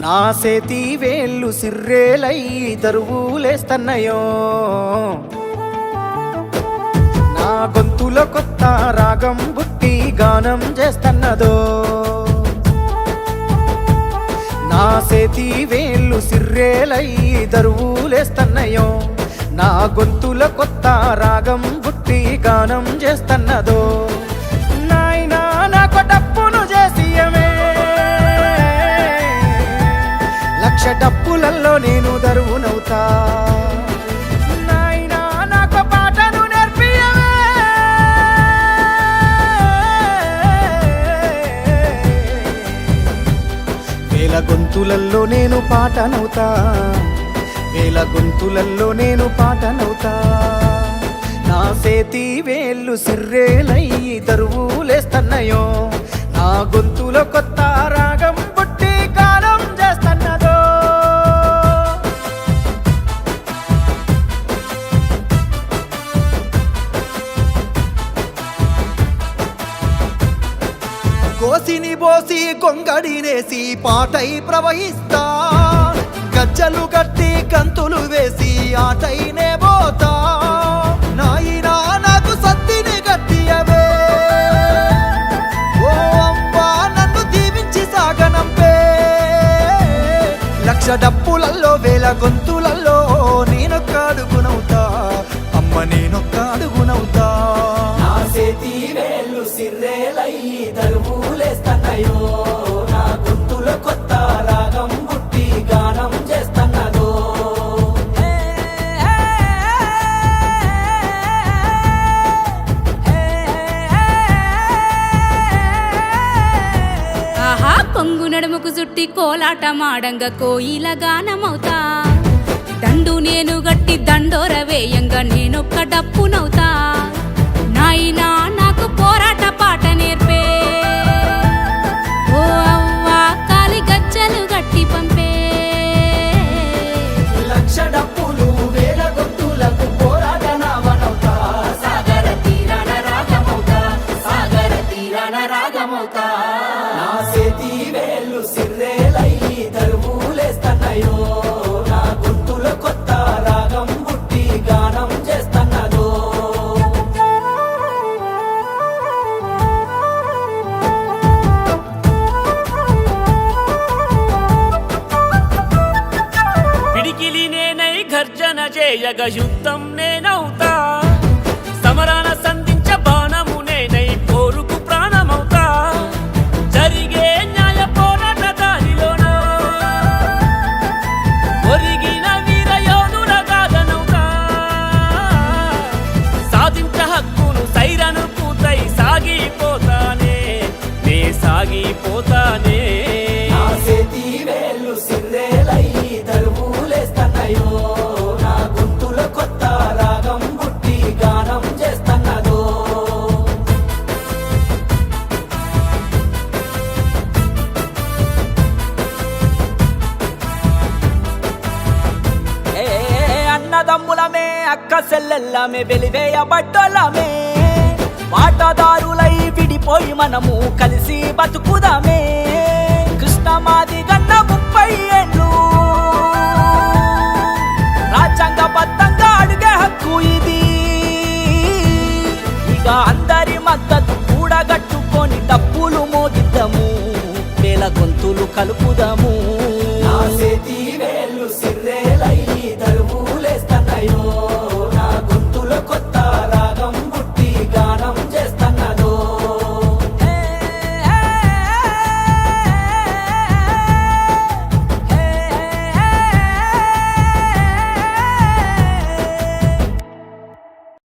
నా సేతి వేళ్ళు సిర్రేలై దరువులేస్తన్నయో నా గొంతులో కొత్త రాగం బుట్టి గానం చేస్తన్నదో నా సేతి వేళ్ళు సిర్రేలై దరువులేస్తన్నయో నా గొంతులో కొత్త రాగం బుట్టి గానం చేస్తన్నదో నాయనా నాకు డప్పును చేసియమే లక్ష డప్పులల్లో నేను దరువునవుతా నాయనా నాకు పాటను నేర్పియమే వేల గొంతులల్లో నేను పాటనవుతా వేల గొంతులల్లో నేను పాటనవుతా నా సేతి వేళ్ళు సిర్రేలై దరువులేస్తన్నయో నా గొంతులో కొత్త రాగం పుట్టి గానం చేస్తన్నదో కోసిని బోసి గొంగడినేసి పాటై ప్రవహిస్తా గజ్జలు కట్టి కంతులు వేసి ఆటైనే పోతా నాయనా నాకు సత్తిని గట్టియవే ఓ అమ్మా నన్ను దీవించి సాగనంపే లక్ష డప్పులల్లో వేల గొంతులల్లో నేనొక్క అడుగునవుతా అమ్మ నేనొక్క అడుగునవుతా నా సేతి వేళ్ళు సిర్రేలై దరువులేస్తన్నయో నా గొంతులో కొత్త రాగం పుట్టి గానం చేస్తన్నదో ఆహా కొంగు నడుముకు చుట్టి కోలాట మాడంగా కోయిల గానమవుతా దండు నేను గట్టి దండోర వేయంగా నేనొక్క డప్పునవుతా నాయనా నాకు పోరాట పాట నేర్పే ఓ అవ్వా కాలి గజ్జలు గట్టి పంపే లక్ష డప్పులు వేల గొంతులకు పోరాట నావనవుతా సాగర తీరాన రాగమవుతా సాగర తీరాన రాగమవుతా నా సేతి వేళ్ళు సిర్రేలై దరువులేస్తన్నయో నా గొంతులో కొత్త రాగం పుట్టి గానం చేస్తన్నదో పిడికిలి నేనై గర్జన చేయగ యుద్ధం నేనవుతా సమరాన సంధించ బాణము నేనై పోరుకు ప్రాణమవుతా జరిగే న్యాయ పోరాట దారిలోన ఒరిగిన వీరయోధుల గాథనవుతా సాధించ హక్కును సైరను పూతై సాగిపోతానే నే సాగిపోతానే నా సేతి వేళ్ళు సిర్రేలై దరువులేస్తన్నయో నా గొంతులో కొత్త రాగం పుట్టి గానం చేస్తన్నదో అన్నదమ్ములమే అక్క సెల్లెల్లమే వెలివేయబడ్డోళ్ళమే వాటాదారులై విడిపోయి మనము కలిసి బతుకుదామే కృష్ణమాది గన్న 30 ఏళ్ళు రాజ్యాంగబద్ధంగా అడిగే హక్కు ఇది ఇక అందరి మద్దతు కూడగట్టుకొని డప్పులు మోగిద్దాము వేల గొంతులు కలుపుదాము